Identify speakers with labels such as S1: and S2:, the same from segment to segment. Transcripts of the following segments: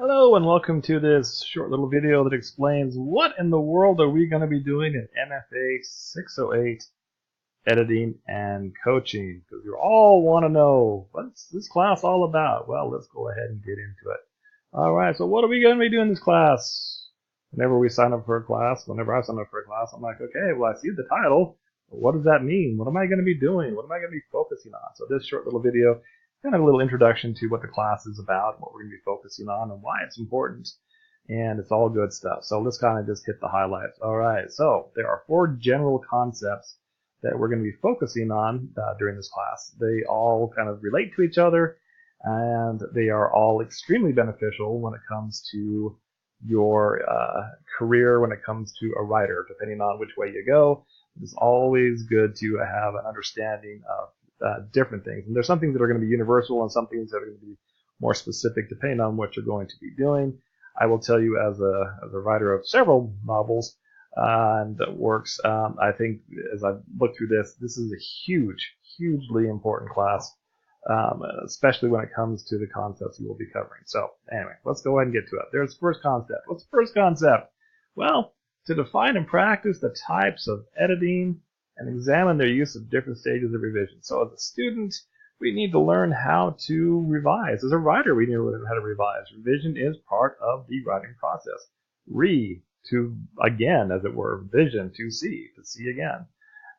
S1: Hello and welcome to this short little video that explains what in the world are we going to be doing in MFA 608 editing and coaching, because you all want to know what's this class all about. Well, let's go ahead and get into it. Alright, so what are we going to be doing in this class? Whenever I sign up for a class, I'm like, okay, well, I see the title. What does that mean? What am I going to be doing? What am I going to be focusing on? So this short little video, kind of a little introduction to what the class is about, what we're going to be focusing on, and why it's important. And it's all good stuff. So let's kind of just hit the highlights. All right, so there are 4 general concepts that we're going to be focusing on during this class. They all kind of relate to each other, and they are all extremely beneficial when it comes to your career, when it comes to a writer, depending on which way you go. It's always good to have an understanding of different things. And there's some things that are going to be universal and some things that are going to be more specific depending on what you're going to be doing. I will tell you, as a writer of several novels and works, I think as I look through this is a hugely important class, especially when it comes to the concepts we will be covering. So anyway, let's go ahead and get to it. There's the first concept. What's the first concept? Well, to define and practice the types of editing and examine their use of different stages of revision. So as a student, we need to learn how to revise. As a writer, we need to learn how to revise. Revision is part of the writing process. To again, as it were, vision, to see again.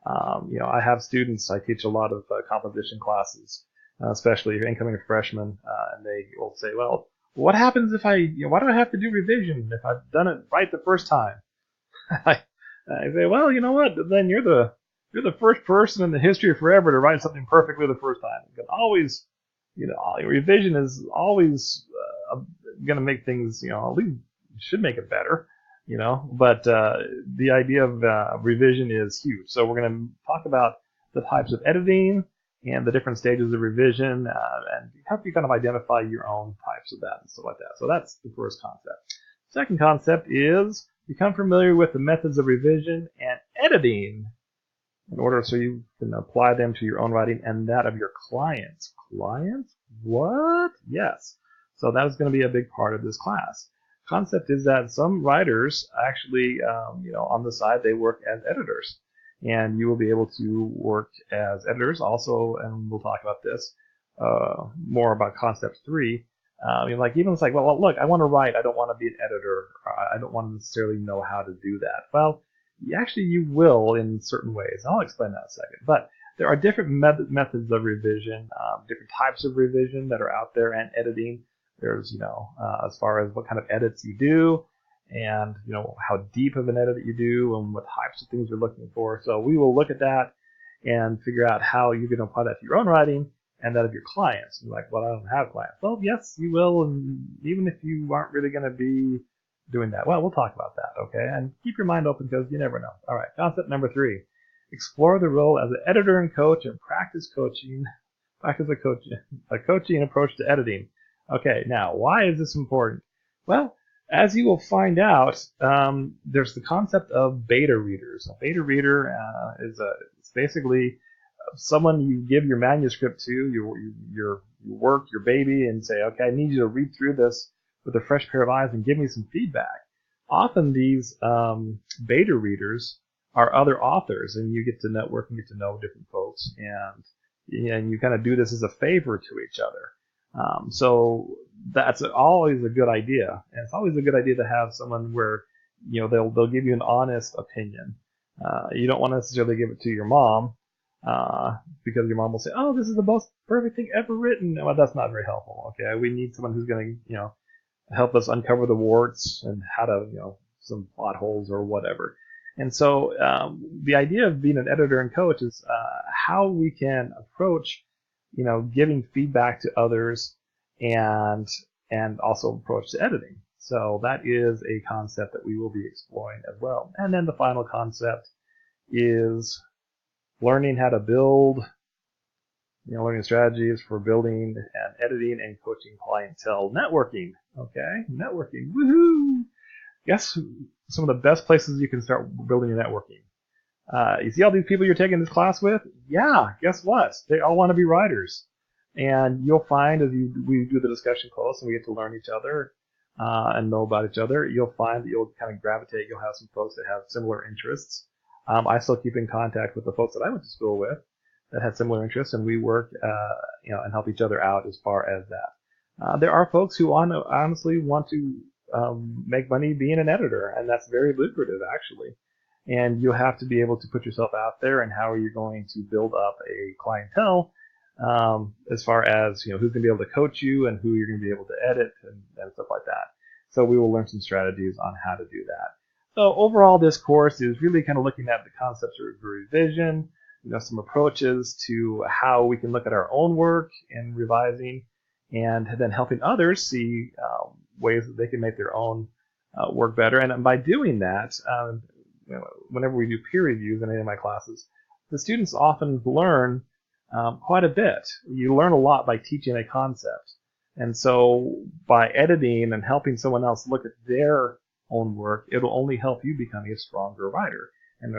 S1: I have students, I teach a lot of composition classes, especially incoming freshmen, and they will say, well, what happens if why do I have to do revision if I've done it right the first time? I say, well, you know what? Then you're the first person in the history of forever to write something perfectly the first time. You can always, revision is always going to make things, at least should make it better, But the idea of revision is huge. So we're going to talk about the types of editing and the different stages of revision, and help you kind of identify your own types of that and stuff like that. So that's the first concept. Second concept is become familiar with the methods of revision and editing in order so you can apply them to your own writing and that of your clients. Clients? What? Yes. So that is going to be a big part of this class. Concept is that some writers actually, on the side, they work as editors. And you will be able to work as editors also, and we'll talk about this more about concept 3. Even it's like, well, look, I want to write. I don't want to be an editor. I don't want to necessarily know how to do that. Well, you will in certain ways. I'll explain that in a second. But there are different methods of revision, different types of revision that are out there, and editing. There's, as far as what kind of edits you do, and how deep of an edit you do, and what types of things you're looking for. So we will look at that and figure out how you can apply that to your own writing and that of your clients. You're like, well, I don't have clients. Well, yes, you will, and even if you aren't really going to be doing that, well, we'll talk about that, okay? And keep your mind open because you never know. All right, concept number 3. Explore the role as an editor and coach and practice a coaching approach to editing. Okay, now, why is this important? Well, as you will find out, there's the concept of beta readers. A beta reader is basically someone you give your manuscript to, your work, your baby, and say, okay, I need you to read through this with a fresh pair of eyes and give me some feedback. Often these beta readers are other authors, and you get to network and get to know different folks, and you kind of do this as a favor to each other. So that's always a good idea, and it's always a good idea to have someone where they'll give you an honest opinion. You don't want to necessarily give it to your mom, because your mom will say, oh, this is the most perfect thing ever written. Well, that's not very helpful. Okay, we need someone who's going to help us uncover the warts and how to some plot holes or whatever. And so the idea of being an editor and coach is how we can approach giving feedback to others and also approach to editing. So that is a concept that we will be exploring as well. And then the final concept is learning how to build, learning strategies for building and editing and coaching clientele. Networking, okay? Networking, woohoo! Guess some of the best places you can start building your networking. You see all these people you're taking this class with? Yeah, guess what? They all want to be writers. And you'll find as we do the discussion close and we get to learn each other, and know about each other, you'll find that you'll kind of gravitate. You'll have some folks that have similar interests. I still keep in contact with the folks that I went to school with that had similar interests, and we work, and help each other out as far as that. There are folks who honestly want to make money being an editor, and that's very lucrative, actually. And you have to be able to put yourself out there, and how are you going to build up a clientele, as far as who's going to be able to coach you and who you're going to be able to edit and stuff like that. So we will learn some strategies on how to do that. So overall, this course is really kind of looking at the concepts of revision, some approaches to how we can look at our own work and revising, and then helping others see ways that they can make their own work better. And by doing that, whenever we do peer reviews in any of my classes, the students often learn quite a bit. You learn a lot by teaching a concept. And so by editing and helping someone else look at their own work, it'll only help you becoming a stronger writer. And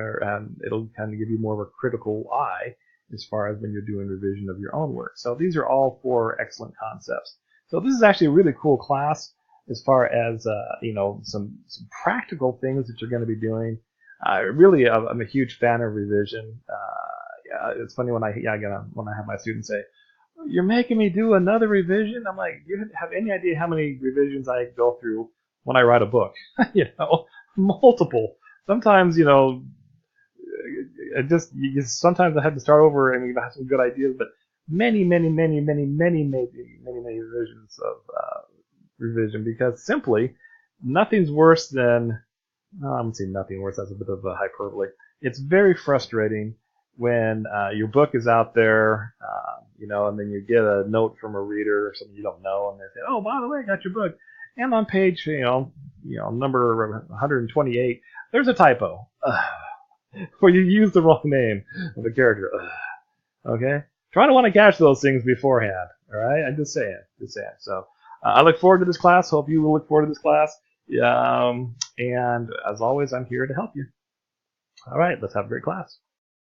S1: it'll kind of give you more of a critical eye as far as when you're doing revision of your own work. So these are all 4 excellent concepts. So this is actually a really cool class as far as some practical things that you're going to be doing. Really, I'm a huge fan of revision. It's funny when I have my students say, "You're making me do another revision." I'm like, "You have any idea how many revisions I go through when I write a book?" Multiple. Sometimes, sometimes I have to start over and have some good ideas, but many revisions of revision, because simply nothing's worse than, I'm going to say nothing worse, that's a bit of a hyperbole. It's very frustrating when your book is out there, and then you get a note from a reader or something you don't know, and they say, "Oh, by the way, I got your book. And on page, number 128, there's a typo. Or you use the wrong name of the character." Okay? Try to want to catch those things beforehand. All right? I'm just saying. So I look forward to this class. Hope you will look forward to this class. And as always, I'm here to help you. All right, let's have a great class.